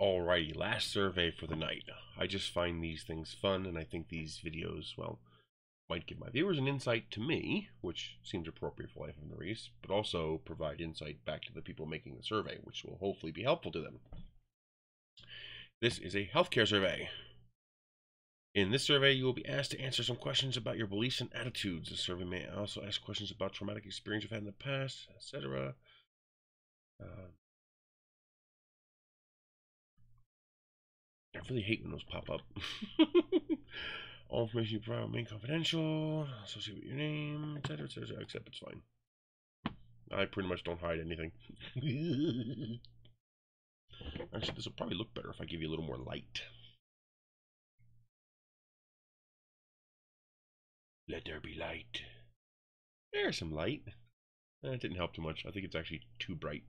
Alrighty, last survey for the night. I just find these things fun, and I think these videos, well, might give my viewers an insight to me, which seems appropriate for Life of the Race, but also provide insight back to the people making the survey, which will hopefully be helpful to them. This is a healthcare survey. In this survey, you will be asked to answer some questions about your beliefs and attitudes. The survey may also ask questions about traumatic experience you've had in the past, etc. I really hate when those pop up. All information you provide will remain confidential, associated with your name, etc., etc., except it's fine. I pretty much don't hide anything. Actually, this will probably look better if I give you a little more light. Let there be light. There's some light. It didn't help too much. I think it's actually too bright.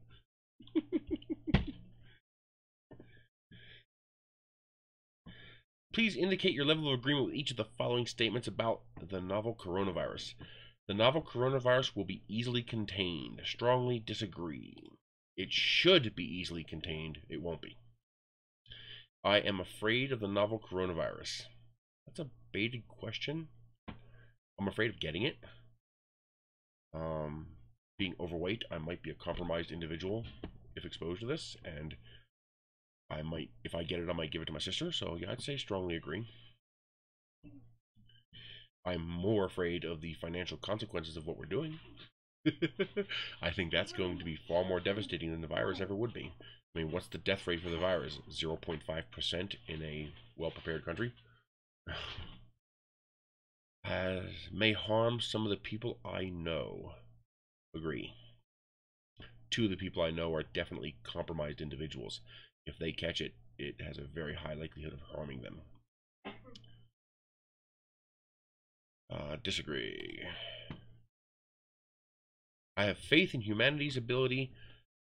Please indicate your level of agreement with each of the following statements about the novel coronavirus. The novel coronavirus will be easily contained. Strongly disagree. It should be easily contained. It won't be. I am afraid of the novel coronavirus. That's a baited question. I'm afraid of getting it. Being overweight, I might be a compromised individual if exposed to this, and I might, if I get it, I might give it to my sister. So yeah, I'd say strongly agree. I'm more afraid of the financial consequences of what we're doing. I think that's going to be far more devastating than the virus ever would be. I mean, what's the death rate for the virus? 0.5% in a well-prepared country? May harm some of the people I know. Agree. Two of the people I know are definitely compromised individuals. If they catch it, it has a very high likelihood of harming them. Disagree. I have faith in humanity's ability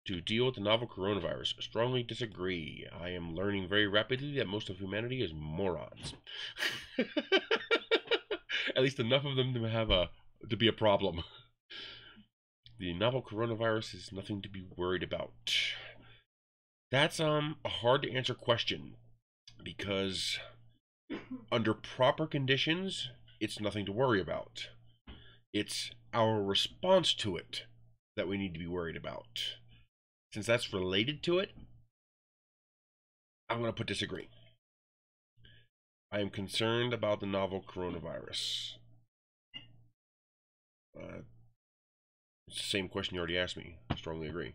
to deal with the novel coronavirus. Strongly disagree. I am learning very rapidly that most of humanity is morons. At least enough of them to be a problem. The novel coronavirus is nothing to be worried about. That's a hard to answer question, because under proper conditions, it's nothing to worry about. It's our response to it that we need to be worried about. Since that's related to it, I'm going to put disagree. I am concerned about the novel coronavirus. It's the same question you already asked me. I strongly agree.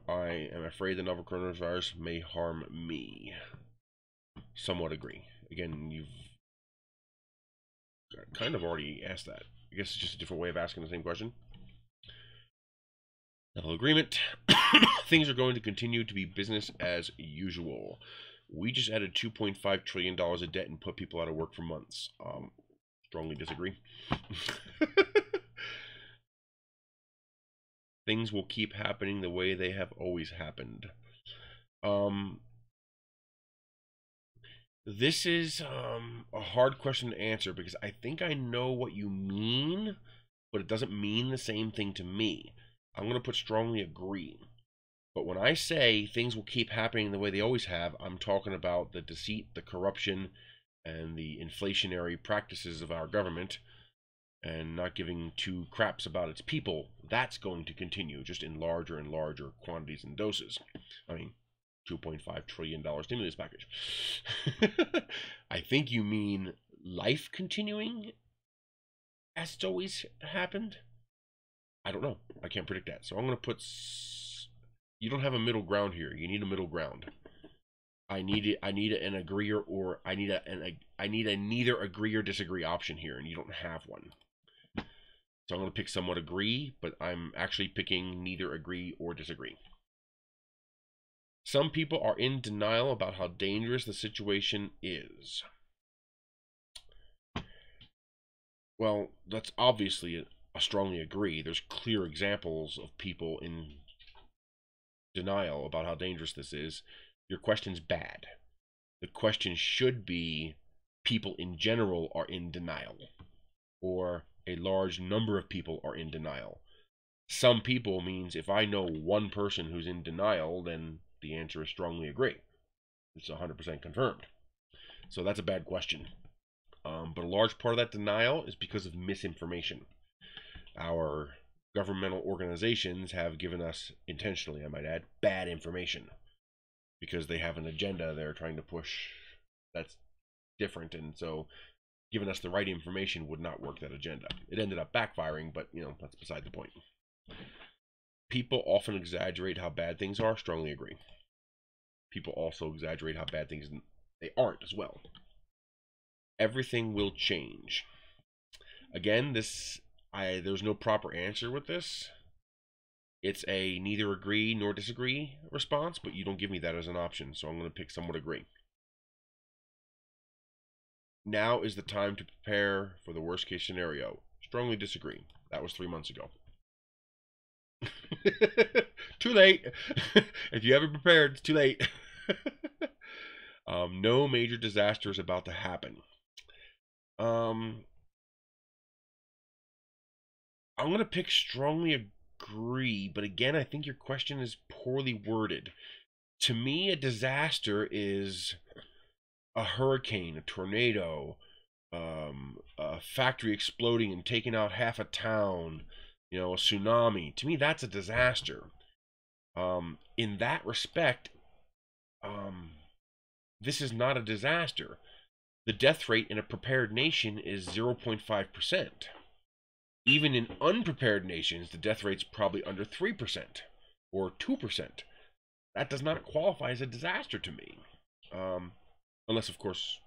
I am afraid the novel coronavirus may harm me. Somewhat agree. Again, you've kind of already asked that. I guess it's just a different way of asking the same question. Level agreement. Things are going to continue to be business as usual. We just added $2.5 trillion of debt and put people out of work for months. Strongly disagree. Things will keep happening the way they have always happened. This is a hard question to answer, because I think I know what you mean, but it doesn't mean the same thing to me. I'm going to put strongly agree. But when I say things will keep happening the way they always have, I'm talking about the deceit, the corruption, and the inflationary practices of our government, and not giving two craps about its people. That's going to continue, just in larger and larger quantities and doses. I mean, $2.5 trillion stimulus package. I think you mean life continuing as it's always happened. I don't know. I can't predict that. So I'm going to put... You don't have a middle ground here. You need a middle ground. I need an agreeer, or I need a neither agree or disagree option here, and you don't have one. So I'm going to pick somewhat agree, but I'm actually picking neither agree or disagree. Some people are in denial about how dangerous the situation is. Well, that's obviously a strongly agree. There's clear examples of people in denial about how dangerous this is. Your question's bad. The question should be people in general are in denial, or a large number of people are in denial. Some people means if I know one person who's in denial, then The answer is strongly agree. It's 100% confirmed. So that's a bad question. But a large part of that denial is because of misinformation. Our governmental organizations have given us, intentionally I might add, bad information because they have an agenda they're trying to push that's different, and so giving us the right information would not work that agenda. It ended up backfiring, but that's beside the point. People often exaggerate how bad things are. Strongly agree. People also exaggerate how bad things they aren't as well. Everything will change. Again, there's no proper answer with this. It's a neither agree nor disagree response, but you don't give me that as an option, so I'm going to pick somewhat agree. Now is the time to prepare for the worst case scenario. Strongly disagree. That was 3 months ago. Too late. If you haven't prepared, it's too late. No major disaster is about to happen. I'm going to pick strongly agree, but again, I think your question is poorly worded. To me, a disaster is a hurricane, a tornado, a factory exploding and taking out half a town, a tsunami. To me, that's a disaster. In that respect, this is not a disaster. The death rate in a prepared nation is 0.5%. Even in unprepared nations, the death rate's probably under 3% or 2%. That does not qualify as a disaster to me. Unless, of course,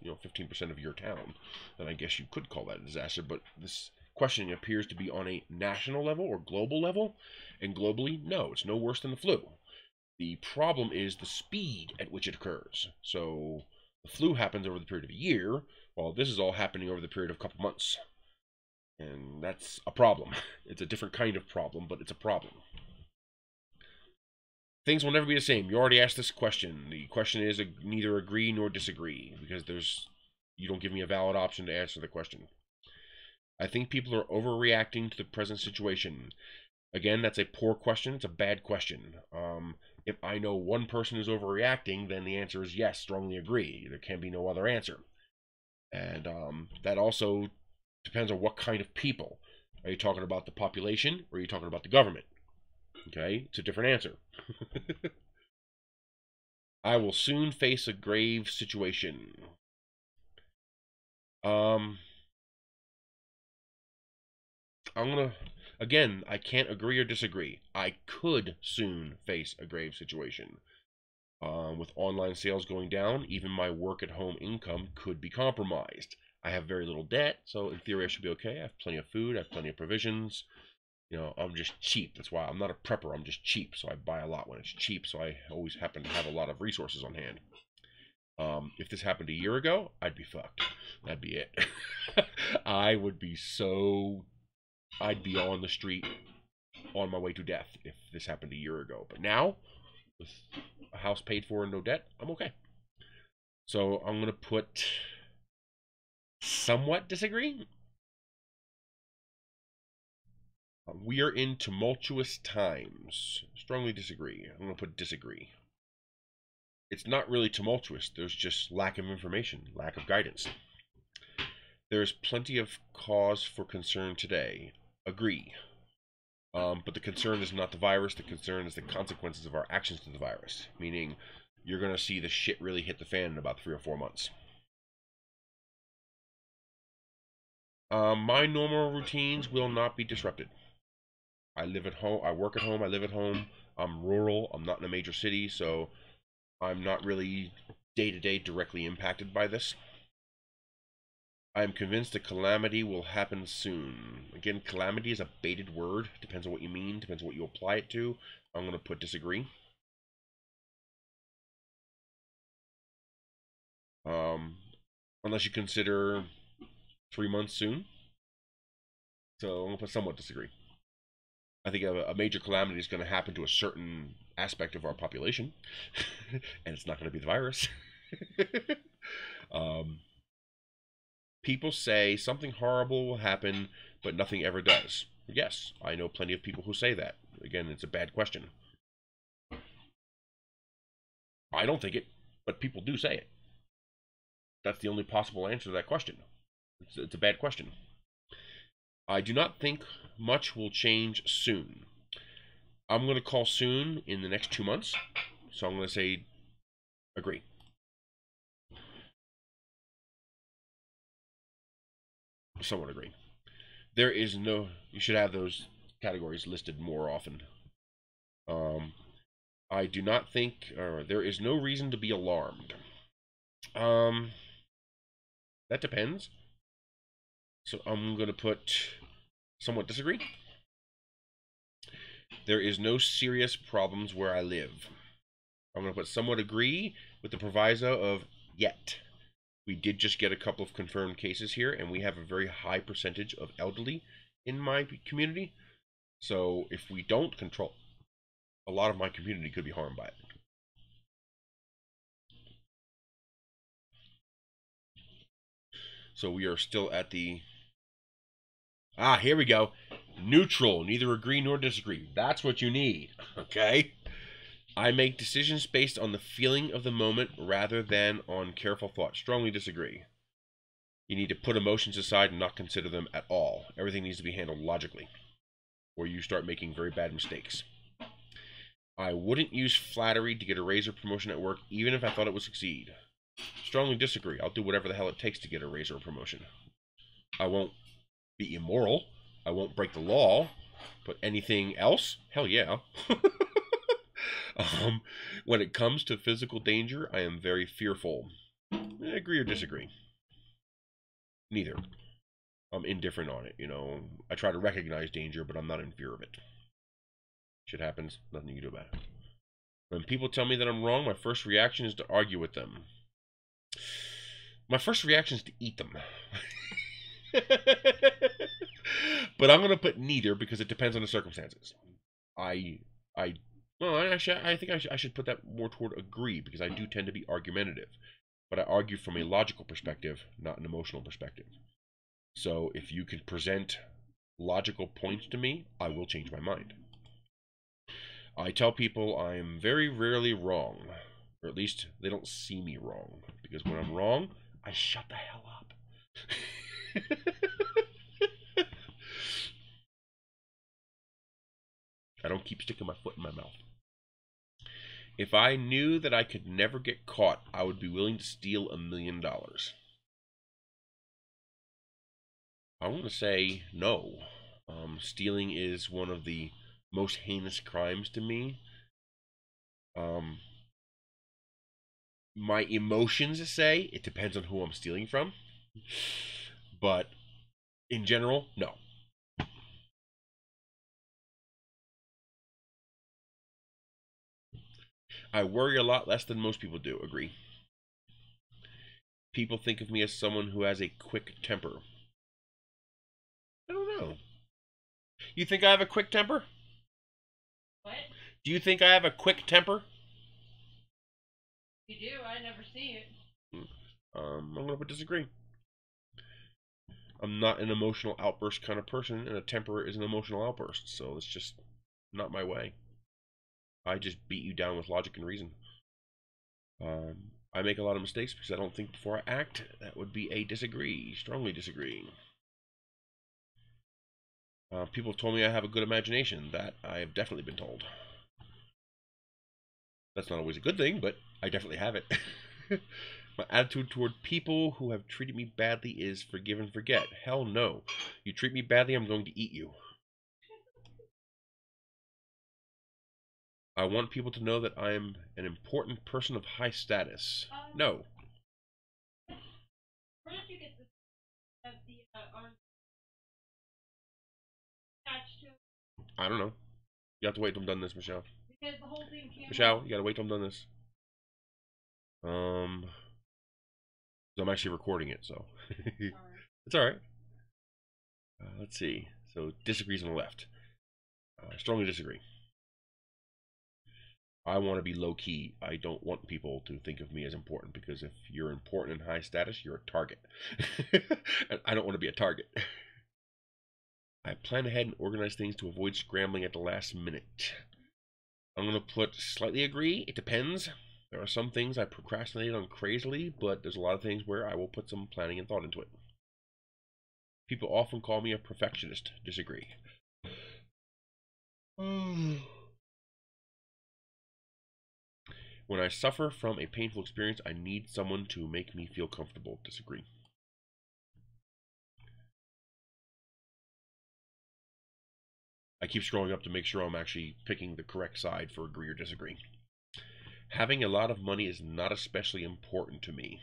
15% of your town, then I guess you could call that a disaster. But this question appears to be on a national level or global level. And globally, no, it's no worse than the flu. The problem is the speed at which it occurs. So the flu happens over the period of a year, while this is all happening over the period of a couple months. And that's a problem. It's a different kind of problem, but it's a problem. Things will never be the same. You already asked this question. The question is neither agree nor disagree, because you don't give me a valid option to answer the question. I think people are overreacting to the present situation. Again, that's a poor question. It's a bad question. If I know one person is overreacting, then the answer is yes, strongly agree. There can be no other answer. And that also depends on what kind of people. Are you talking about the population, or are you talking about the government? Okay, it's a different answer. I will soon face a grave situation. Again, I can't agree or disagree. I could soon face a grave situation. With online sales going down, even my work-at-home income could be compromised. I have very little debt, so in theory I should be okay. I have plenty of food, I have plenty of provisions. I'm just cheap. That's why I'm not a prepper. I'm just cheap, so I buy a lot when it's cheap, so I always happen to have a lot of resources on hand. If this happened a year ago, I'd be fucked. That'd be it. I'd be on the street on my way to death if this happened a year ago. But now, with a house paid for and no debt, I'm okay. So I'm going to put somewhat disagree. We are in tumultuous times. Strongly disagree. I'm going to put disagree. It's not really tumultuous. There's just lack of information, lack of guidance. There's plenty of cause for concern today. Agree. But the concern is not the virus. The concern is the consequences of our actions to the virus. Meaning, you're going to see the shit really hit the fan in about 3 or 4 months. My normal routines will not be disrupted. I live at home. I work at home. I live at home. I'm rural. I'm not in a major city, so I'm not really day-to-day directly impacted by this. I'm convinced a calamity will happen soon. Again, calamity is a baited word. Depends on what you mean. Depends on what you apply it to. I'm going to put disagree. Unless you consider 3 months soon. So I'm going to put somewhat disagree. I think a major calamity is going to happen to a certain aspect of our population. And it's not going to be the virus. People say something horrible will happen, but nothing ever does. Yes, I know plenty of people who say that. Again, it's a bad question. I don't think it, but people do say it. That's the only possible answer to that question. It's a bad question. I do not think much will change soon. I'm going to call soon in the next 2 months. So I'm going to say agree. Somewhat agree. There is no... You should have those categories listed more often. I do not think... there is no reason to be alarmed. That depends. So I'm going to put somewhat disagree. There is no serious problems where I live. I'm going to put somewhat agree with the proviso of yet. We did just get a couple of confirmed cases here, and we have a very high percentage of elderly in my community. So if we don't control, a lot of my community could be harmed by it. So we are still at the... here we go. Neutral, neither agree nor disagree. That's what you need, okay? I make decisions based on the feeling of the moment rather than on careful thought. Strongly disagree. You need to put emotions aside and not consider them at all. Everything needs to be handled logically, or you start making very bad mistakes. I wouldn't use flattery to get a raise or promotion at work, even if I thought it would succeed. Strongly disagree. I'll do whatever the hell it takes to get a raise or a promotion. I won't be immoral. I won't break the law. But anything else? Hell yeah. When it comes to physical danger, I am very fearful. Agree or disagree? Neither. I'm indifferent on it, you know. I try to recognize danger, but I'm not in fear of it. Shit happens, nothing you can do about it. When people tell me that I'm wrong, my first reaction is to argue with them. My first reaction is to eat them. But I'm going to put neither because it depends on the circumstances. I think I should put that more toward agree because I do tend to be argumentative. But I argue from a logical perspective, not an emotional perspective. So if you can present logical points to me, I will change my mind. I tell people I am very rarely wrong, or at least they don't see me wrong, because when I'm wrong, I shut the hell up. I don't keep sticking my foot in my mouth. If I knew that I could never get caught, I would be willing to steal $1 million. I want to say no. Stealing is one of the most heinous crimes to me. My emotions say it depends on who I'm stealing from. But in general, no. I worry a lot less than most people do. Agree. People think of me as someone who has a quick temper. I don't know. You think I have a quick temper? What? Do you think I have a quick temper? You do? I never see it. I'm going to disagree. I'm not an emotional outburst kind of person, and a temper is an emotional outburst, so it's just not my way. I just beat you down with logic and reason. I make a lot of mistakes because I don't think before I act. That would be a disagree. Strongly disagree. People have told me I have a good imagination. That I have definitely been told. That's not always a good thing, but I definitely have it. My attitude toward people who have treated me badly is forgive and forget. Hell no. You treat me badly, I'm going to eat you. I want people to know that I am an important person of high status. No. Where did you get the arm attached to it? I don't know. You have to wait till I'm done this, Michelle. Because the whole thing came Michelle, you gotta wait till I'm done this. I'm actually recording it, so it's all right. Let's see. So disagrees on the left. Strongly disagree. I want to be low key. I don't want people to think of me as important because if you're important and high status, you're a target. And I don't want to be a target. I plan ahead and organize things to avoid scrambling at the last minute. I'm going to put slightly agree. It depends. There are some things I procrastinate on crazily, but there's a lot of things where I will put some planning and thought into it. People often call me a perfectionist. Disagree. When I suffer from a painful experience, I need someone to make me feel comfortable. Disagree. I keep scrolling up to make sure I'm actually picking the correct side for agree or disagree. Having a lot of money is not especially important to me.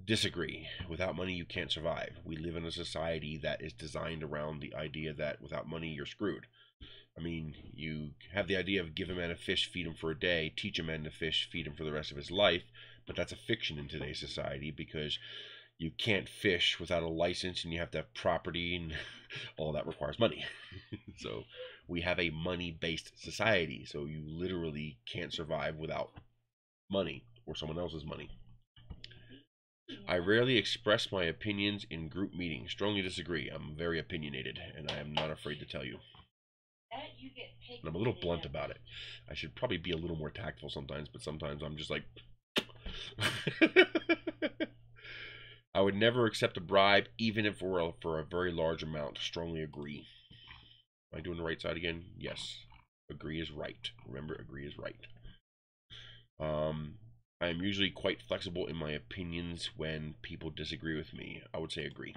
Disagree. Without money, you can't survive. We live in a society that is designed around the idea that without money, you're screwed. I mean, you have the idea of give a man a fish, feed him for a day, teach a man to fish, feed him for the rest of his life, but that's a fiction in today's society because you can't fish without a license and you have to have property and all that requires money. So we have a money-based society, so you literally can't survive without money or someone else's money. I rarely express my opinions in group meetings. Strongly disagree. I'm very opinionated, and I am not afraid to tell you. And I'm a little blunt about it. I should probably be a little more tactful sometimes, but sometimes I'm just like... I would never accept a bribe, even if it were for a very large amount. Strongly agree. Am I doing the right side again? Yes. Agree is right. Remember, agree is right. I am usually quite flexible in my opinions when people disagree with me. I would say agree.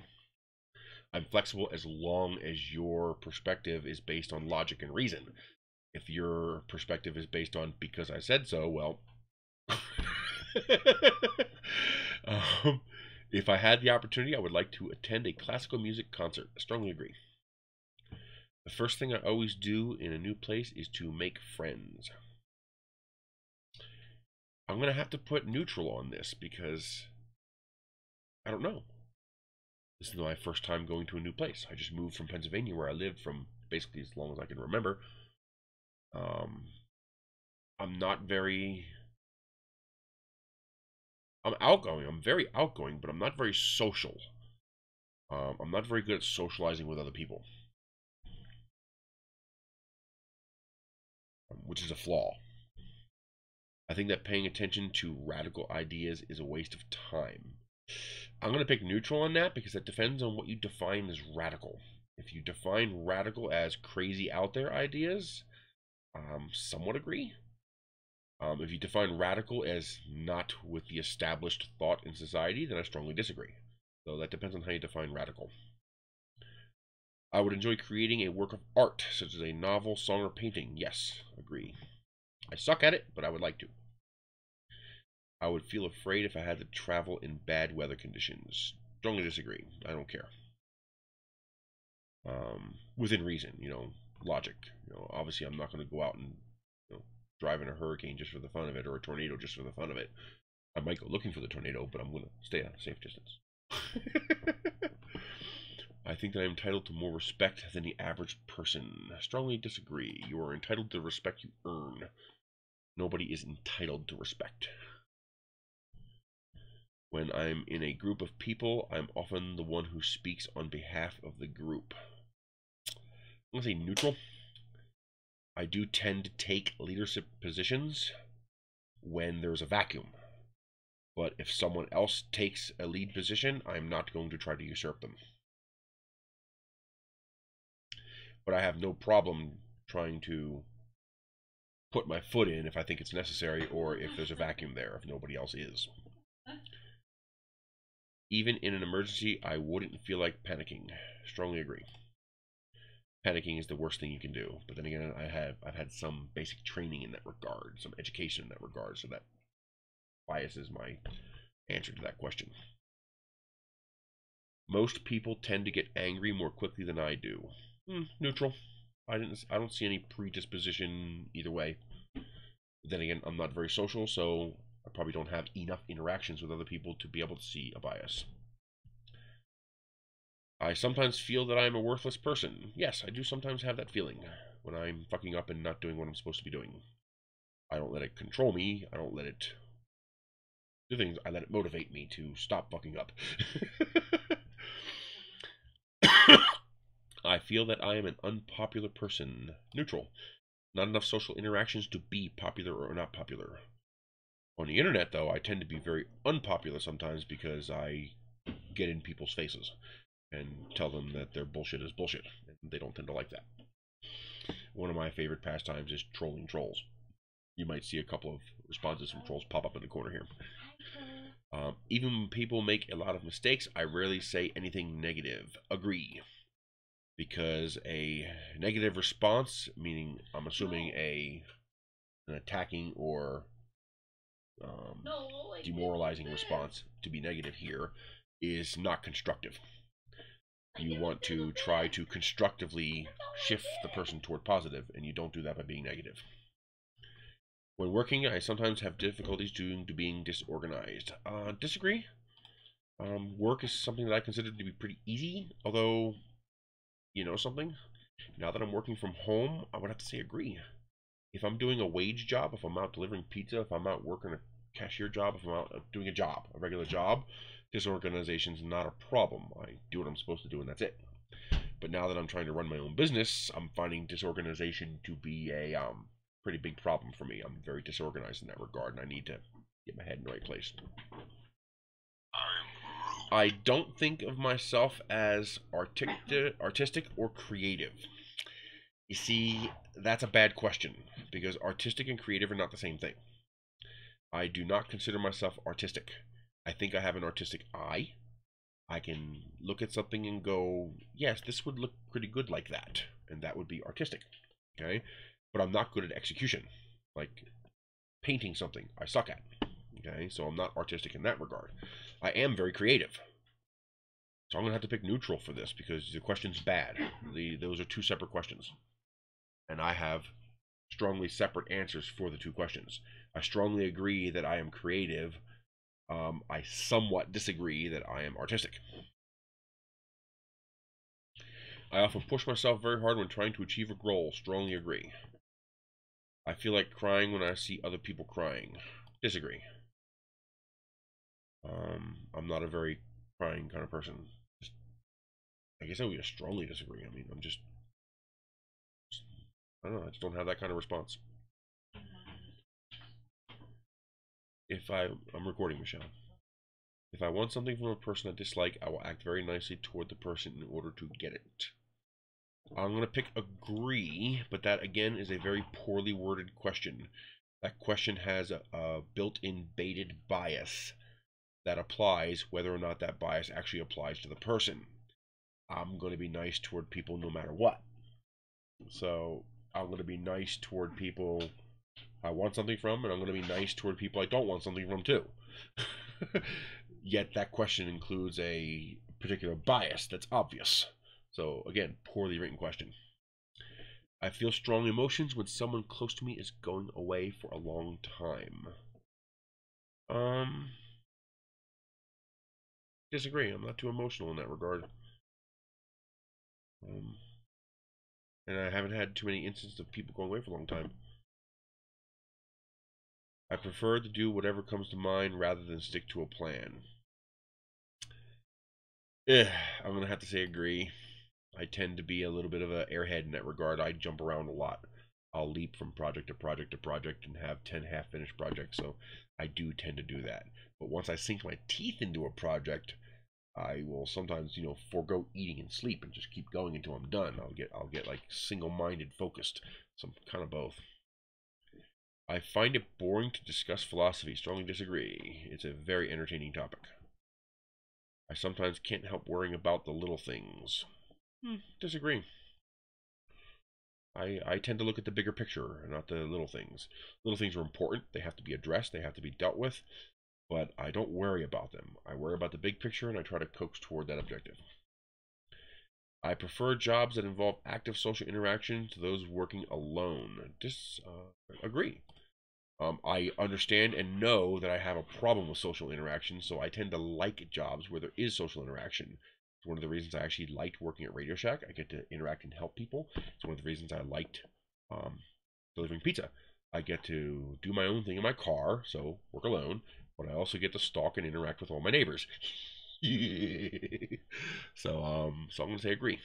I'm flexible as long as your perspective is based on logic and reason. If your perspective is based on because I said so, well... if I had the opportunity, I would like to attend a classical music concert. I strongly agree. The first thing I always do in a new place is to make friends. I'm going to have to put neutral on this because I don't know. This is my first time going to a new place. I just moved from Pennsylvania where I lived from basically as long as I can remember. I'm not very... I'm outgoing. I'm very outgoing, but I'm not very social. I'm not very good at socializing with other people, which is a flaw. I think that paying attention to radical ideas is a waste of time. I'm going to pick neutral on that because that depends on what you define as radical. If you define radical as crazy out there ideas, somewhat agree. If you define radical as not with the established thought in society, then I strongly disagree. So that depends on how you define radical. I would enjoy creating a work of art, such as a novel, song, or painting. Yes, agree. I suck at it, but I would like to. I would feel afraid if I had to travel in bad weather conditions. Strongly disagree. I don't care. Within reason, logic. Obviously I'm not going to go out and drive in a hurricane just for the fun of it, or a tornado just for the fun of it. I might go looking for the tornado, but I'm going to stay at a safe distance. I think that I am entitled to more respect than the average person. I strongly disagree. You are entitled to the respect you earn. Nobody is entitled to respect. When I'm in a group of people, I'm often the one who speaks on behalf of the group. I'm going to say neutral. I do tend to take leadership positions when there's a vacuum. But if someone else takes a lead position, I'm not going to try to usurp them. But I have no problem trying to put my foot in if I think it's necessary, or if there's a vacuum there, if nobody else is. Even in an emergency, I wouldn't feel like panicking. Strongly agree. Panicking is the worst thing you can do. But then again, I've had some basic training in that regard, some education in that regard, so that biases my answer to that question. Most people tend to get angry more quickly than I do. Neutral. I don't see any predisposition either way. But then again, I'm not very social, so I probably don't have enough interactions with other people to be able to see a bias. I sometimes feel that I'm a worthless person. Yes, I do sometimes have that feeling when I'm fucking up and not doing what I'm supposed to be doing. I don't let it control me. I don't let it do things. I let it motivate me to stop fucking up. I feel that I am an unpopular person. Neutral. Not enough social interactions to be popular or not popular. On the internet, though, I tend to be very unpopular sometimes because I get in people's faces and tell them that their bullshit is bullshit, and they don't tend to like that. One of my favorite pastimes is trolling trolls. You might see a couple of responses from trolls pop up in the corner here. Even when people make a lot of mistakes, I rarely say anything negative. Agree. Because a negative response, meaning I'm assuming an attacking or demoralizing response to be negative here, is not constructive. You want to try to constructively shift the person toward positive, and you don't do that by being negative. When working, I sometimes have difficulties due to being disorganized. Disagree. Work is something that I consider to be pretty easy, although, you know something? Now that I'm working from home, I would have to say agree. If I'm doing a wage job, if I'm out delivering pizza, if I'm out working a cashier job, if I'm out doing a regular job, disorganization's not a problem. I do what I'm supposed to do and that's it. But now that I'm trying to run my own business, I'm finding disorganization to be a pretty big problem for me. I'm very disorganized in that regard, and I need to get my head in the right place. I don't think of myself as artistic or creative. You see, that's a bad question, because artistic and creative are not the same thing. I do not consider myself artistic. I think I have an artistic eye. I can look at something and go, yes, this would look pretty good like that, and that would be artistic, okay? But I'm not good at execution, like painting something I suck at, okay? So I'm not artistic in that regard. I am very creative. So I'm going to have to pick neutral for this because the question's bad. Those are two separate questions. And I have strongly separate answers for the two questions. I strongly agree that I am creative. I somewhat disagree that I am artistic. I often push myself very hard when trying to achieve a goal. Strongly agree. I feel like crying when I see other people crying. Disagree. I'm not a very crying kind of person. I guess I would just strongly disagree. I mean, I don't know, I just don't have that kind of response. I'm recording, Michelle. If I want something from a person I dislike, I will act very nicely toward the person in order to get it. I'm going to pick agree, but that again is a very poorly worded question. That question has a built-in baited bias that applies whether or not that bias actually applies to the person. I'm going to be nice toward people no matter what. So I'm going to be nice toward people I want something from, and I'm going to be nice toward people I don't want something from too. Yet that question includes a particular bias that's obvious. So again, poorly written question. I feel strong emotions when someone close to me is going away for a long time. Disagree. I'm not too emotional in that regard. And I haven't had too many instances of people going away for a long time. I prefer to do whatever comes to mind rather than stick to a plan. I'm going to have to say agree. I tend to be a little bit of an airhead in that regard. I jump around a lot. I'll leap from project to project to project and have 10 half-finished projects, so I do tend to do that. But once I sink my teeth into a project, I will sometimes, forego eating and sleep and just keep going until I'm done. I'll get like single-minded focused. Some kind of both. I find it boring to discuss philosophy. Strongly disagree. It's a very entertaining topic. I sometimes can't help worrying about the little things. Disagree. I tend to look at the bigger picture and not the little things. Little things are important. They have to be addressed. They have to be dealt with. But I don't worry about them. I worry about the big picture and I try to coax toward that objective. I prefer jobs that involve active social interaction to those working alone. Agree. I understand and know that I have a problem with social interaction, so I tend to like jobs where there is social interaction. It's one of the reasons I actually liked working at Radio Shack. I get to interact and help people. It's one of the reasons I liked delivering pizza. I get to do my own thing in my car, so work alone, but I also get to stalk and interact with all my neighbors. So I'm going to say agree.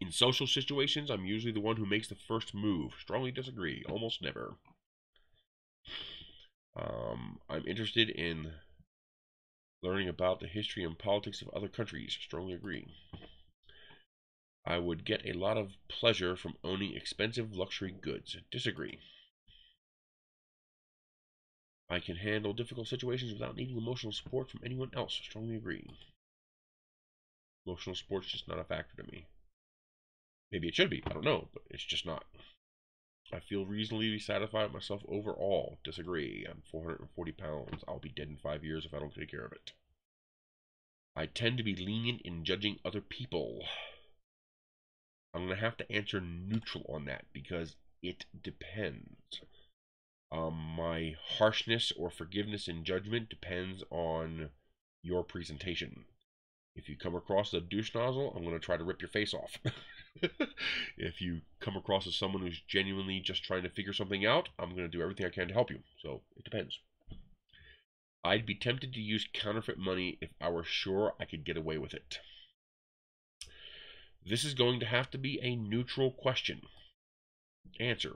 In social situations, I'm usually the one who makes the first move. Strongly disagree. Almost never. I'm interested in learning about the history and politics of other countries. Strongly agree. I would get a lot of pleasure from owning expensive luxury goods. Disagree. I can handle difficult situations without needing emotional support from anyone else. Strongly agree. Emotional support's just not a factor to me. Maybe it should be. I don't know, but it's just not. I feel reasonably satisfied with myself overall. Disagree. I'm 440 pounds. I'll be dead in 5 years if I don't take care of it. I tend to be lenient in judging other people. I'm going to have to answer neutral on that because it depends. My harshness or forgiveness in judgment depends on your presentation. If you come across as a douche nozzle, I'm going to try to rip your face off. If you come across as someone who's genuinely just trying to figure something out, I'm going to do everything I can to help you. So it depends. I'd be tempted to use counterfeit money if I were sure I could get away with it. This is going to have to be a neutral question. Answer.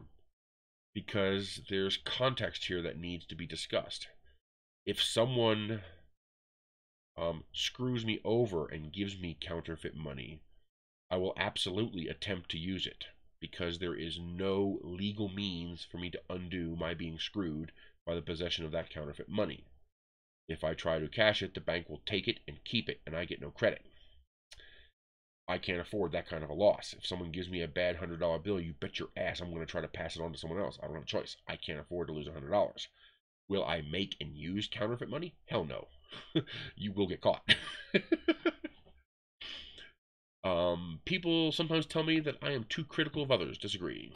Because there's context here that needs to be discussed. If someone screws me over and gives me counterfeit money, I will absolutely attempt to use it because there is no legal means for me to undo my being screwed by the possession of that counterfeit money. If I try to cash it, the bank will take it and keep it, and I get no credit. I can't afford that kind of a loss. If someone gives me a bad $100 bill, you bet your ass I'm going to try to pass it on to someone else. I don't have a choice. I can't afford to lose $100. Will I make and use counterfeit money? Hell no. You will get caught. People sometimes tell me that I am too critical of others. Disagree.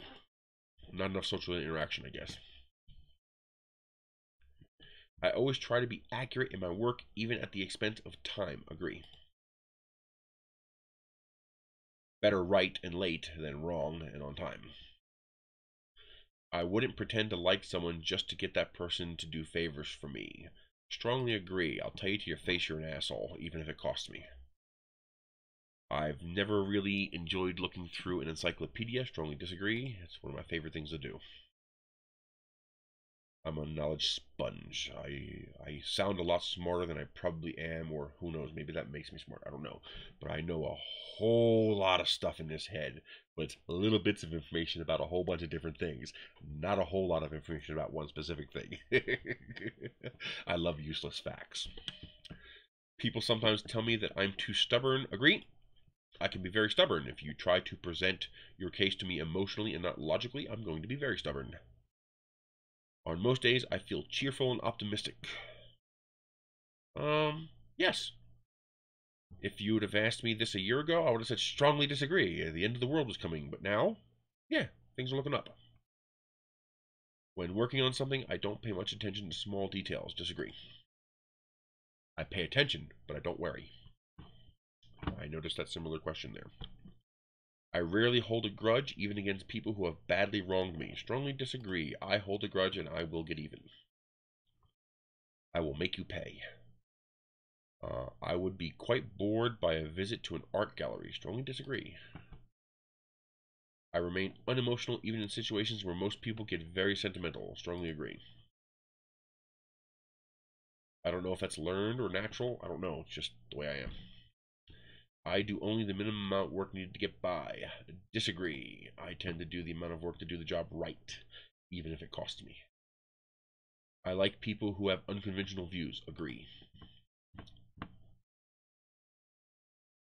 Not enough social interaction, I guess. I always try to be accurate in my work, even at the expense of time. Agree. Better right and late than wrong and on time. I wouldn't pretend to like someone just to get that person to do favors for me. Strongly agree. I'll tell you to your face you're an asshole, even if it costs me. I've never really enjoyed looking through an encyclopedia. Strongly disagree. It's one of my favorite things to do. I'm a knowledge sponge. I sound a lot smarter than I probably am, or who knows, maybe that makes me smart. I don't know. But I know a whole lot of stuff in this head, but it's little bits of information about a whole bunch of different things. Not a whole lot of information about one specific thing. I love useless facts. People sometimes tell me that I'm too stubborn. Agree? I can be very stubborn. If you try to present your case to me emotionally and not logically, I'm going to be very stubborn. On most days, I feel cheerful and optimistic. Yes. If you would have asked me this a year ago, I would have said strongly disagree. The end of the world was coming. But now, yeah, things are looking up. When working on something, I don't pay much attention to small details. Disagree. I pay attention, but I don't worry. I noticed that similar question there. I rarely hold a grudge, even against people who have badly wronged me. Strongly disagree. I hold a grudge and I will get even. I will make you pay. I would be quite bored by a visit to an art gallery. Strongly disagree. I remain unemotional even in situations where most people get very sentimental. Strongly agree. I don't know if that's learned or natural. I don't know. It's just the way I am. I do only the minimum amount of work needed to get by. Disagree. I tend to do the amount of work to do the job right, even if it costs me. I like people who have unconventional views. Agree.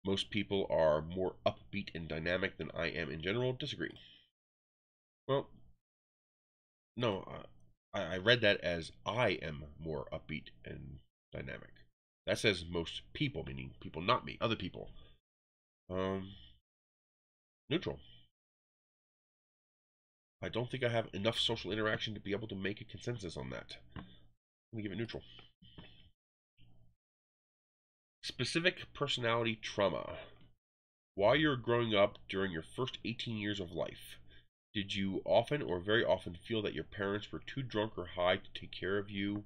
Most people are more upbeat and dynamic than I am in general. Disagree. Well, no, I read that as I am more upbeat and dynamic. That says most people, meaning people not me, other people. Neutral. I don't think I have enough social interaction to be able to make a consensus on that. I'm going to give it neutral. Specific personality trauma. While you're growing up during your first 18 years of life, did you often or very often feel that your parents were too drunk or high to take care of you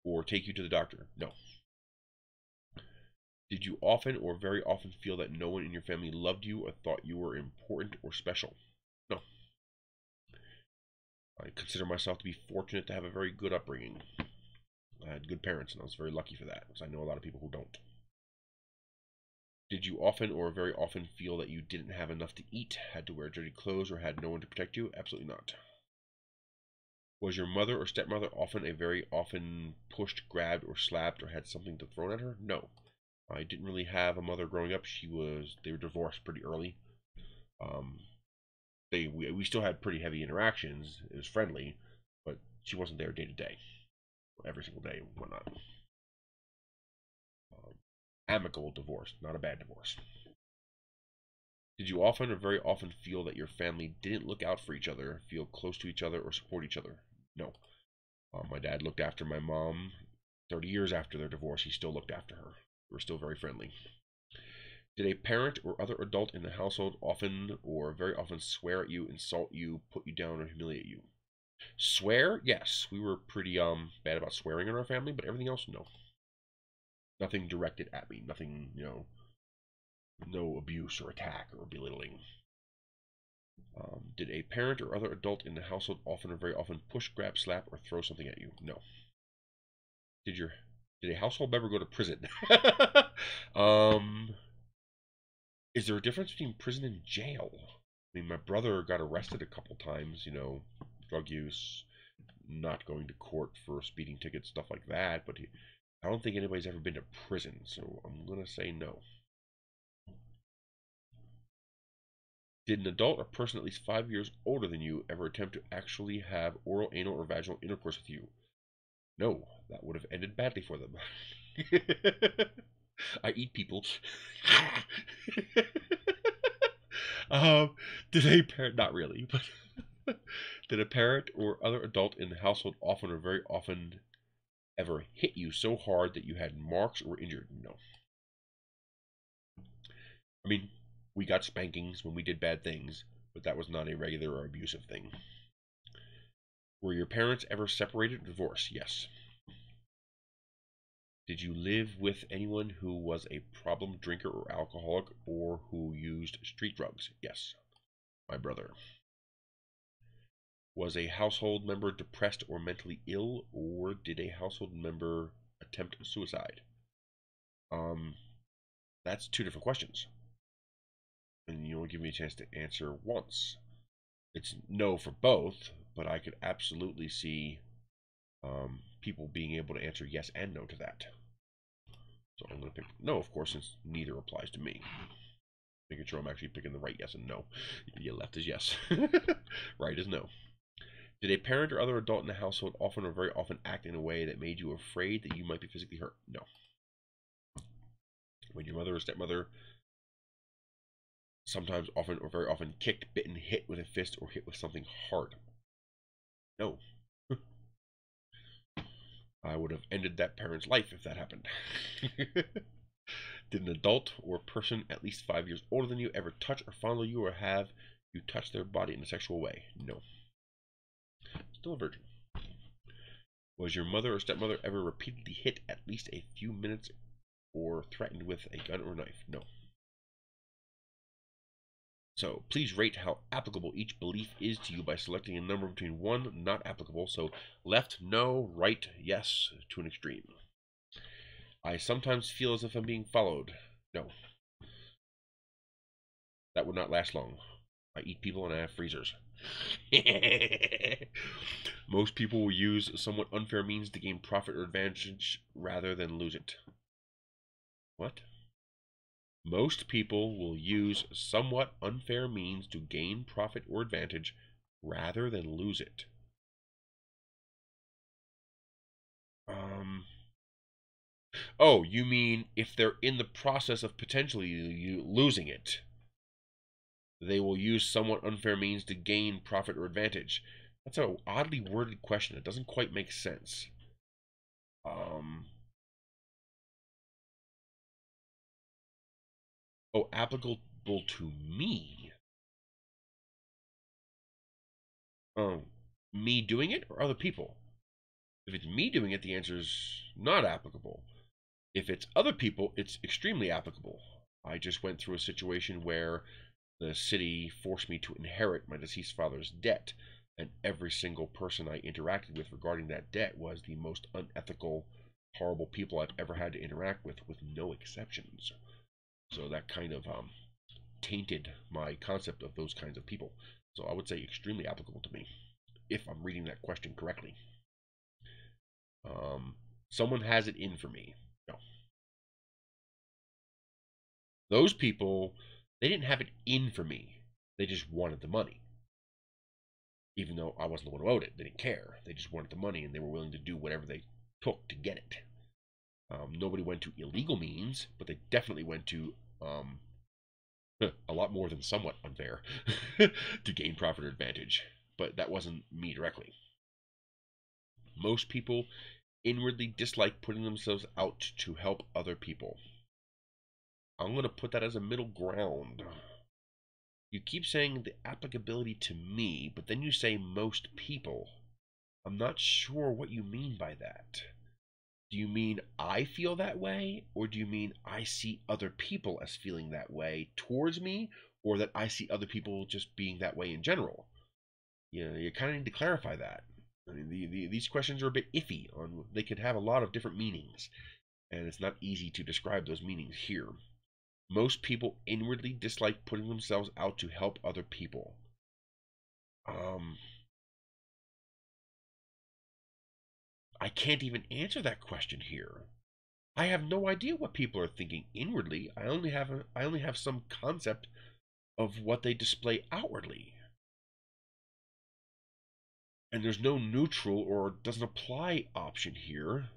or take you to the doctor? No. Did you often or very often feel that no one in your family loved you or thought you were important or special? No. I consider myself to be fortunate to have a very good upbringing. I had good parents, and I was very lucky for that, because I know a lot of people who don't. Did you often or very often feel that you didn't have enough to eat, had to wear dirty clothes, or had no one to protect you? Absolutely not. Was your mother or stepmother often very often pushed, grabbed, or slapped, or had something thrown at her? No. I didn't really have a mother growing up. They were divorced pretty early. Um, we still had pretty heavy interactions. It was friendly, but she wasn't there day to day, every single day and whatnot. Amicable divorce, not a bad divorce. Did you often or very often feel that your family didn't look out for each other, feel close to each other, or support each other? No. My dad looked after my mom 30 years after their divorce. He still looked after her. We were still very friendly. Did a parent or other adult in the household often or very often swear at you, insult you, put you down, or humiliate you? Swear? Yes. We were pretty bad about swearing in our family, but everything else, no. Nothing directed at me. Nothing, no abuse or attack or belittling. Did a parent or other adult in the household often or very often push, grab, slap, or throw something at you? No. Did a household member go to prison? Is there a difference between prison and jail? I mean, my brother got arrested a couple times, drug use, not going to court for speeding tickets, stuff like that, but I don't think anybody's ever been to prison, so I'm going to say no. Did an adult or person at least 5 years older than you ever attempt to actually have oral, anal, or vaginal intercourse with you? No, that would have ended badly for them. I eat people. Did a parent, not really, but did a parent or other adult in the household often or very often ever hit you so hard that you had marks or were injured? No. I mean, we got spankings when we did bad things, but that was not a regular or abusive thing. Were your parents ever separated or divorced? Yes. Did you live with anyone who was a problem drinker or alcoholic or who used street drugs? Yes. My brother. Was a household member depressed or mentally ill, or did a household member attempt suicide? That's two different questions. And you only give me a chance to answer once. It's no for both, but I could absolutely see people being able to answer yes and no to that. So I'm going to pick no, of course, since neither applies to me. Making sure I'm actually picking the right yes and no. Your left is yes. Right is no. Did a parent or other adult in the household often or very often act in a way that made you afraid that you might be physically hurt? No. When your mother or stepmother sometimes, often, or very often kicked, bitten, hit with a fist, or hit with something hard? No. I would have ended that parent's life if that happened. Did an adult or person at least 5 years older than you ever touch or fondle you, or have you touched their body in a sexual way? No. Still a virgin. Was your mother or stepmother ever repeatedly hit at least a few minutes or threatened with a gun or knife? No. So please rate how applicable each belief is to you by selecting a number between 1, not applicable, so left, no, right, yes, to an extreme. I sometimes feel as if I'm being followed. No. That would not last long. I eat people and I have freezers. Most people will use somewhat unfair means to gain profit or advantage rather than lose it. What? Most people will use somewhat unfair means to gain profit or advantage rather than lose it. Oh, you mean if they're in the process of potentially losing it, they will use somewhat unfair means to gain profit or advantage. That's an oddly worded question. It doesn't quite make sense. Oh, applicable to me. Oh, me doing it or other people? If it's me doing it, the answer is not applicable. If it's other people, it's extremely applicable. I just went through a situation where the city forced me to inherit my deceased father's debt, and every single person I interacted with regarding that debt was the most unethical, horrible people I've ever had to interact with no exceptions. So that kind of tainted my concept of those kinds of people. So I would say extremely applicable to me, if I'm reading that question correctly. Someone has it in for me. No. Those people, they didn't have it in for me. They just wanted the money. Even though I wasn't the one who owed it. They didn't care. They just wanted the money, and they were willing to do whatever they took to get it. Nobody went to illegal means, but they definitely went to a lot more than somewhat unfair to gain profit or advantage. But that wasn't me directly. Most people inwardly dislike putting themselves out to help other people. I'm going to put that as a middle ground. You keep saying the applicability to me, but then you say most people. I'm not sure what you mean by that. Do you mean I feel that way, or do you mean I see other people as feeling that way towards me, or that I see other people just being that way in general? You kind of need to clarify that. I mean, these questions are a bit iffy. They could have a lot of different meanings, and it's not easy to describe those meanings here. Most people inwardly dislike putting themselves out to help other people. I can't even answer that question here. I have no idea what people are thinking inwardly. I only have some concept of what they display outwardly. And there's no neutral or doesn't apply option here.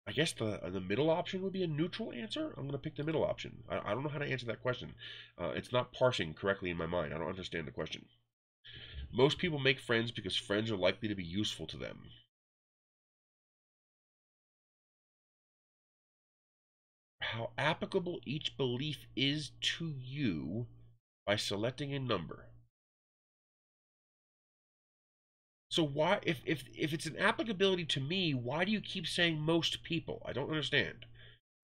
I guess the middle option would be a neutral answer. I'm going to pick the middle option. I don't know how to answer that question. It's not parsing correctly in my mind. I don't understand the question. Most people make friends because friends are likely to be useful to them. How applicable each belief is to you by selecting a number. So why, if it's an applicability to me, why do you keep saying most people? I don't understand.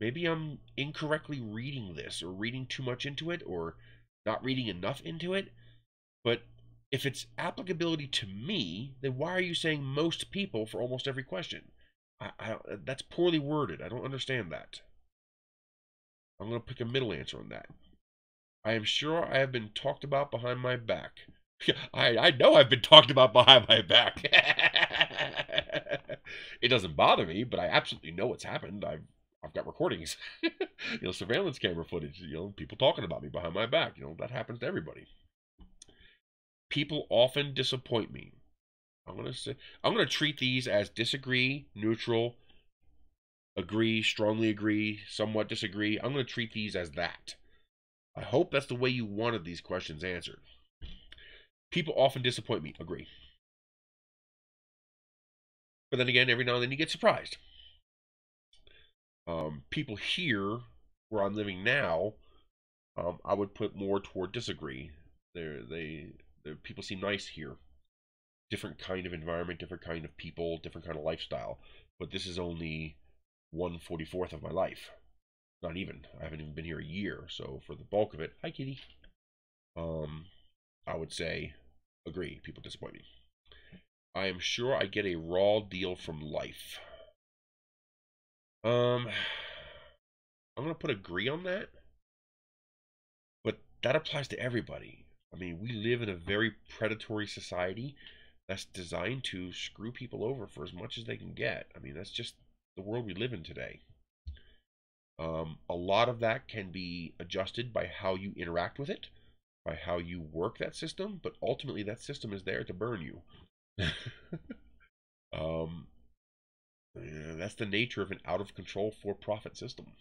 Maybe I'm incorrectly reading this, or reading too much into it, or not reading enough into it. But if it's applicability to me, then why are you saying most people for almost every question? That's poorly worded. I don't understand that. I'm going to pick a middle answer on that. I am sure I have been talked about behind my back. I know I've been talked about behind my back. It doesn't bother me, but I absolutely know what's happened. I've got recordings, surveillance camera footage, people talking about me behind my back. That happens to everybody. People often disappoint me. I'm gonna treat these as disagree, neutral, agree, strongly agree, somewhat disagree. I'm gonna treat these as that. I hope that's the way you wanted these questions answered. People often disappoint me. Agree. But then again, every now and then you get surprised. People here, where I'm living now, I would put more toward disagree. People seem nice here. Different kind of environment, different kind of people, different kind of lifestyle. But this is only 1/44th of my life. Not even. I haven't even been here a year. So for the bulk of it, hi kitty. I would say agree. People disappoint me. I am sure I get a raw deal from life. I'm gonna put agree on that, but that applies to everybody. I mean, we live in a very predatory society that's designed to screw people over for as much as they can get. I mean, that's just the world we live in today. A lot of that can be adjusted by how you interact with it, by how you work that system, but ultimately that system is there to burn you. That's the nature of an out-of-control for-profit system.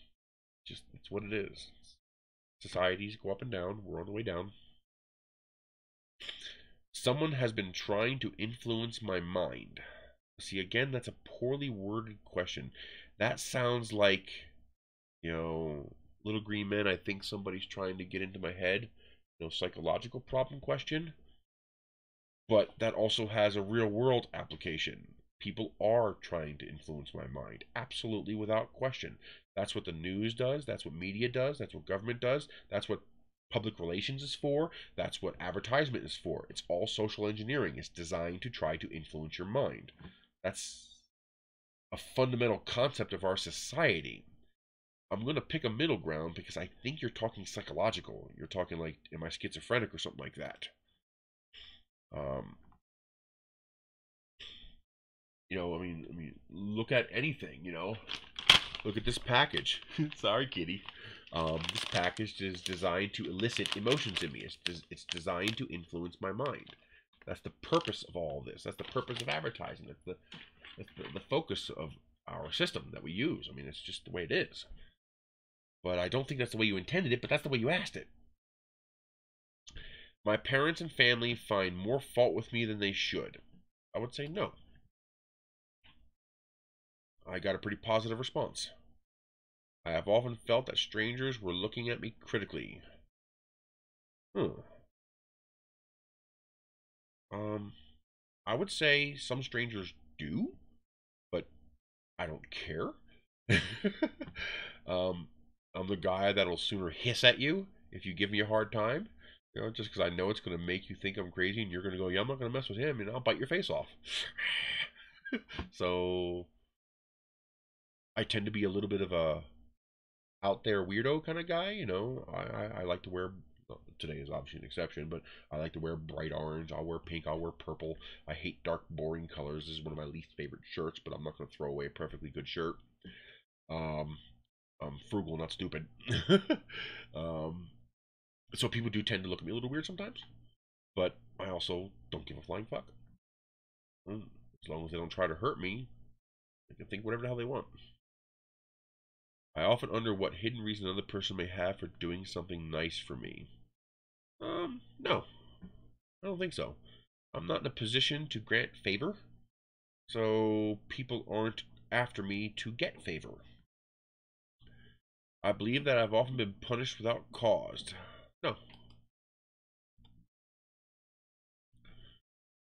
It's what it is. Societies go up and down. We're on the way down. Someone has been trying to influence my mind. See, again, that's a poorly worded question. That sounds like, Little Green Men, I think somebody's trying to get into my head. Psychological problem question. But that also has a real-world application. People are trying to influence my mind, absolutely, without question. That's what the news does, that's what media does, that's what government does, that's what public relations is for, that's what advertisement is for. It's all social engineering. It's designed to try to influence your mind. That's a fundamental concept of our society. I'm going to pick a middle ground because I think you're talking psychological. You're talking like, am I schizophrenic or something like that? Um, I mean, look at anything. Look at this package. Sorry, kitty. This package is designed to elicit emotions in me. It's designed to influence my mind. That's the purpose of all this. That's the purpose of advertising. That's the focus of our system that we use. I mean, it's just the way it is. But I don't think that's the way you intended it, but that's the way you asked it. My parents and family find more fault with me than they should. I would say no. I got a pretty positive response. I have often felt that strangers were looking at me critically. I would say some strangers do, but I don't care. I'm the guy that'll sooner hiss at you if you give me a hard time. Just because I know it's going to make you think I'm crazy and you're going to go, yeah, I'm not going to mess with him, and I'll bite your face off. So I tend to be a little bit of a out there weirdo kind of guy. I like to wear, today is obviously an exception, but I like to wear bright orange. I'll wear pink. I'll wear purple. I hate dark, boring colors. This is one of my least favorite shirts, but I'm not going to throw away a perfectly good shirt. I'm frugal, not stupid. So people do tend to look at me a little weird sometimes, but I also don't give a flying fuck. As long as they don't try to hurt me, they can think whatever the hell they want. I often wonder what hidden reason another person may have for doing something nice for me. No. I don't think so. I'm not in a position to grant favor, so people aren't after me to get favor. I believe that I've often been punished without cause. No.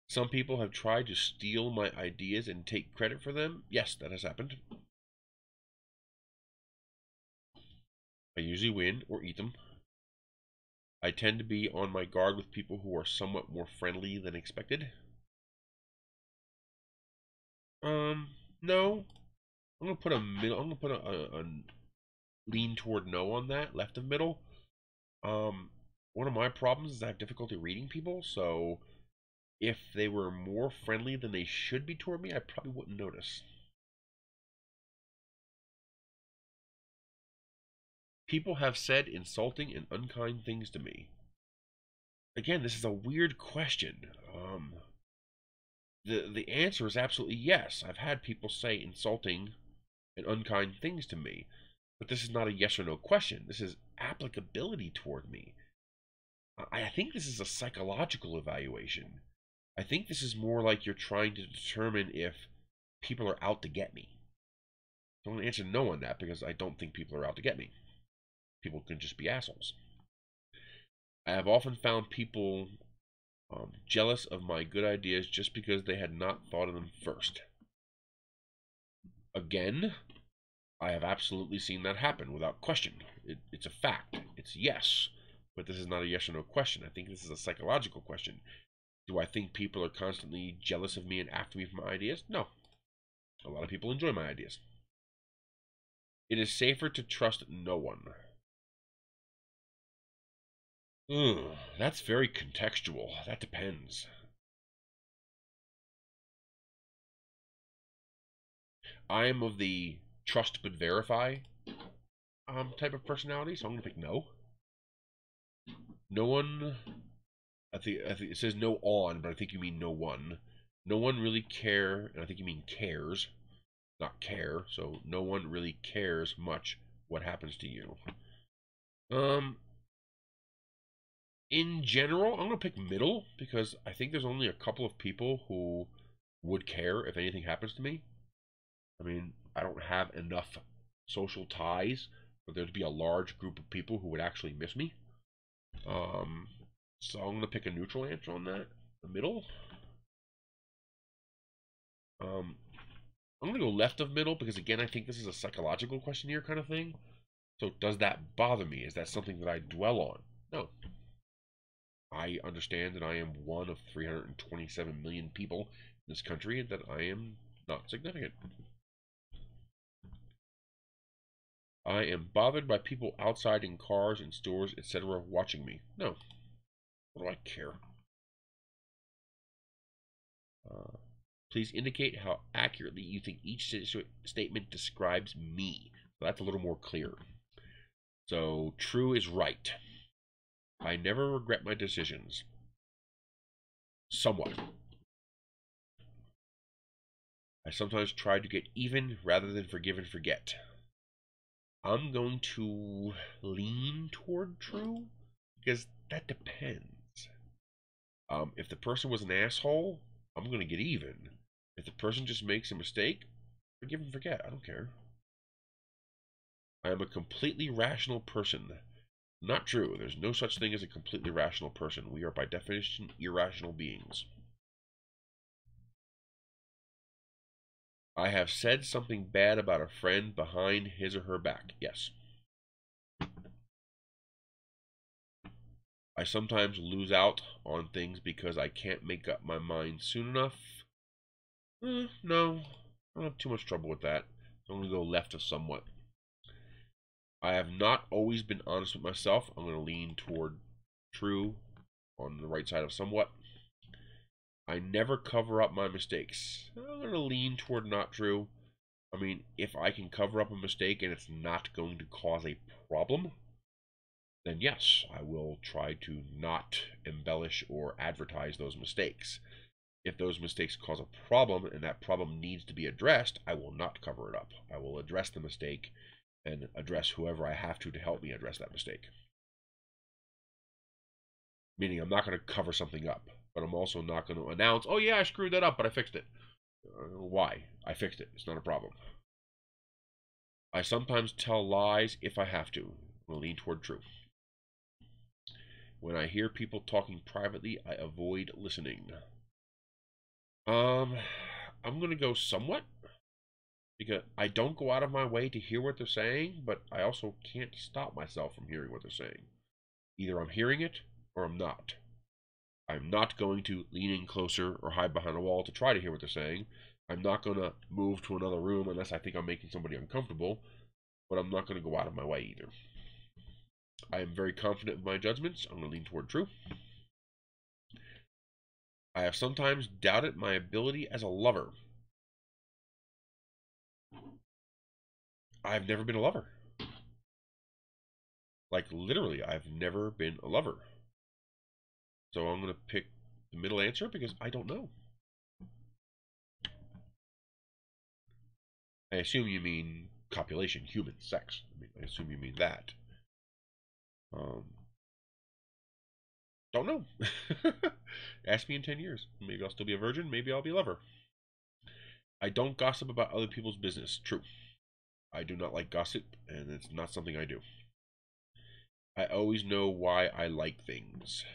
Some people have tried to steal my ideas and take credit for them. Yes, that has happened. I usually win or eat them. I tend to be on my guard with people who are somewhat more friendly than expected. No. I'm gonna put a middle. I'm gonna put a lean toward no on that, left of middle. One of my problems is I have difficulty reading people, so if they were more friendly than they should be toward me, I probably wouldn't notice. People have said insulting and unkind things to me. Again, this is a weird question. The answer is absolutely yes. I've had people say insulting and unkind things to me, but this is not a yes or no question. This is applicability toward me. I think this is a psychological evaluation. I think this is more like you're trying to determine if people are out to get me. So I'm going to answer no on that because I don't think people are out to get me. People can just be assholes. I have often found people jealous of my good ideas just because they had not thought of them first. Again, I have absolutely seen that happen without question. It's a fact. It's yes. But this is not a yes or no question. I think this is a psychological question. Do I think people are constantly jealous of me and after me for my ideas? No. A lot of people enjoy my ideas. It is safer to trust no one. That's very contextual. That depends. I am of the trust but verify type of personality, so I'm gonna pick no. No one. I think it says no on, but I think you mean no one. No one really care, and I think you mean cares, not care. So no one really cares much what happens to you. In general, I'm gonna pick middle because I think there's only a couple of people who would care if anything happens to me. I mean, I don't have enough social ties for there to be a large group of people who would actually miss me. So I'm gonna pick a neutral answer on that, the middle. I'm going to go left of middle because, again, I think this is a psychological questionnaire kind of thing. So does that bother me? Is that something that I dwell on? No. I understand that I am one of 327 million people in this country and that I am not significant. I am bothered by people outside in cars, in stores, etc. watching me. No. What do I care? Please indicate how accurately you think each statement describes me. So that's a little more clear. So, true is right. I never regret my decisions. Somewhat. I sometimes try to get even rather than forgive and forget. I'm going to lean toward true because that depends. If the person was an asshole, I'm going to get even. If the person just makes a mistake, forgive and forget. I don't care. I am a completely rational person. Not true. There's no such thing as a completely rational person. We are by definition irrational beings. I have said something bad about a friend behind his or her back. Yes. I sometimes lose out on things because I can't make up my mind soon enough. No, I don't have too much trouble with that. I'm going to go left of somewhat. I have not always been honest with myself. I'm going to lean toward true on the right side of somewhat. I never cover up my mistakes. I'm going to lean toward not true. I mean, if I can cover up a mistake and it's not going to cause a problem, then yes, I will try to not embellish or advertise those mistakes. If those mistakes cause a problem and that problem needs to be addressed, I will not cover it up. I will address the mistake and address whoever I have to help me address that mistake. Meaning I'm not going to cover something up, but I'm also not going to announce, oh yeah, I screwed that up, but I fixed it. Why? I fixed it. It's not a problem. I sometimes tell lies if I have to. I'll lean toward true. When I hear people talking privately, I avoid listening. I'm going to go somewhat, because I don't go out of my way to hear what they're saying, but I also can't stop myself from hearing what they're saying. Either I'm hearing it or I'm not. I'm not going to lean in closer or hide behind a wall to try to hear what they're saying. I'm not going to move to another room unless I think I'm making somebody uncomfortable, but I'm not going to go out of my way either. I am very confident in my judgments. I'm going to lean toward true. I have sometimes doubted my ability as a lover. I've never been a lover. Like, literally, I've never been a lover. So I'm going to pick the middle answer because I don't know. I assume you mean copulation, human sex. I assume you mean that. Don't know. Ask me in 10 years. Maybe I'll still be a virgin. Maybe I'll be a lover. I don't gossip about other people's business. True. I do not like gossip, and it's not something I do. I always know why I like things.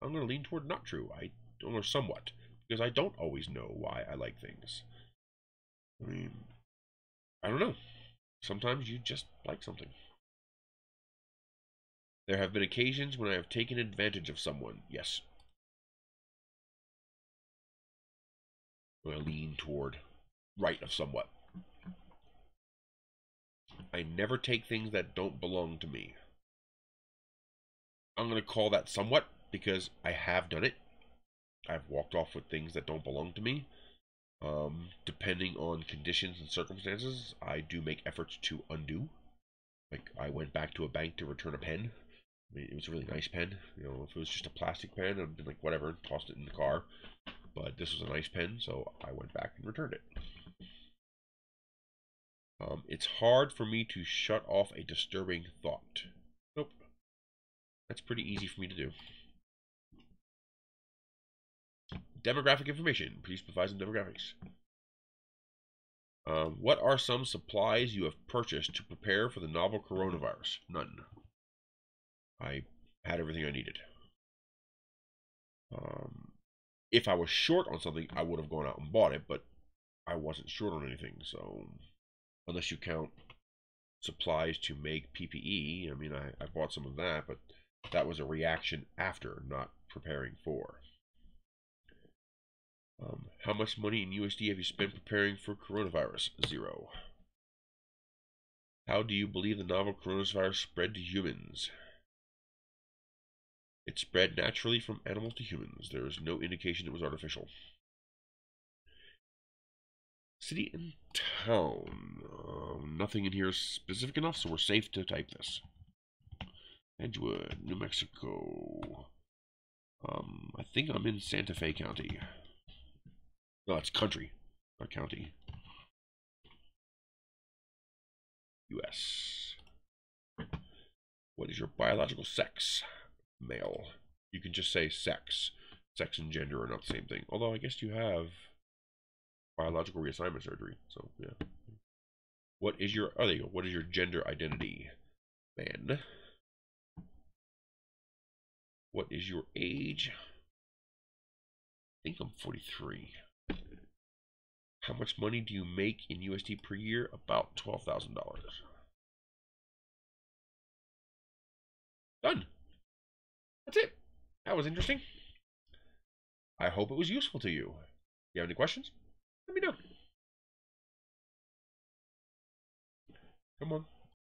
I'm going to lean toward not true. I don't know, somewhat, because I don't always know why I like things. I mean, I don't know. Sometimes you just like something. There have been occasions when I have taken advantage of someone. Yes. I'm going to lean toward right of somewhat. I never take things that don't belong to me. I'm going to call that somewhat because I have done it. I've walked off with things that don't belong to me. Depending on conditions and circumstances, I do make efforts to undo. Like, I went back to a bank to return a pen. I mean, it was a really nice pen. You know, if it was just a plastic pen, I'd been like, whatever, tossed it in the car. But this was a nice pen, so I went back and returned it. It's hard for me to shut off a disturbing thought. Nope. That's pretty easy for me to do. Demographic information. Please provide some demographics. What are some supplies you have purchased to prepare for the novel coronavirus? None. I had everything I needed. If I was short on something, I would have gone out and bought it, but I wasn't short on anything, so unless you count supplies to make PPE, I mean, I bought some of that, but that was a reaction after, not preparing for. How much money in USD have you spent preparing for coronavirus? 0. How do you believe the novel coronavirus spread to humans? It spread naturally from animals to humans. There is no indication it was artificial. City and town. Nothing in here is specific enough, so we're safe to type this. Edgewood, New Mexico. I think I'm in Santa Fe County. No, it's country, not county. U.S. What is your biological sex? Male. You can just say sex. Sex and gender are not the same thing. Although I guess you have biological reassignment surgery. So yeah. What is your there you go. What is your gender identity? Man. What is your age? I think I'm 43. How much money do you make in USD per year? About $12,000. Done. That's it. That was interesting. I hope it was useful to you. If you have any questions, let me know. Come on.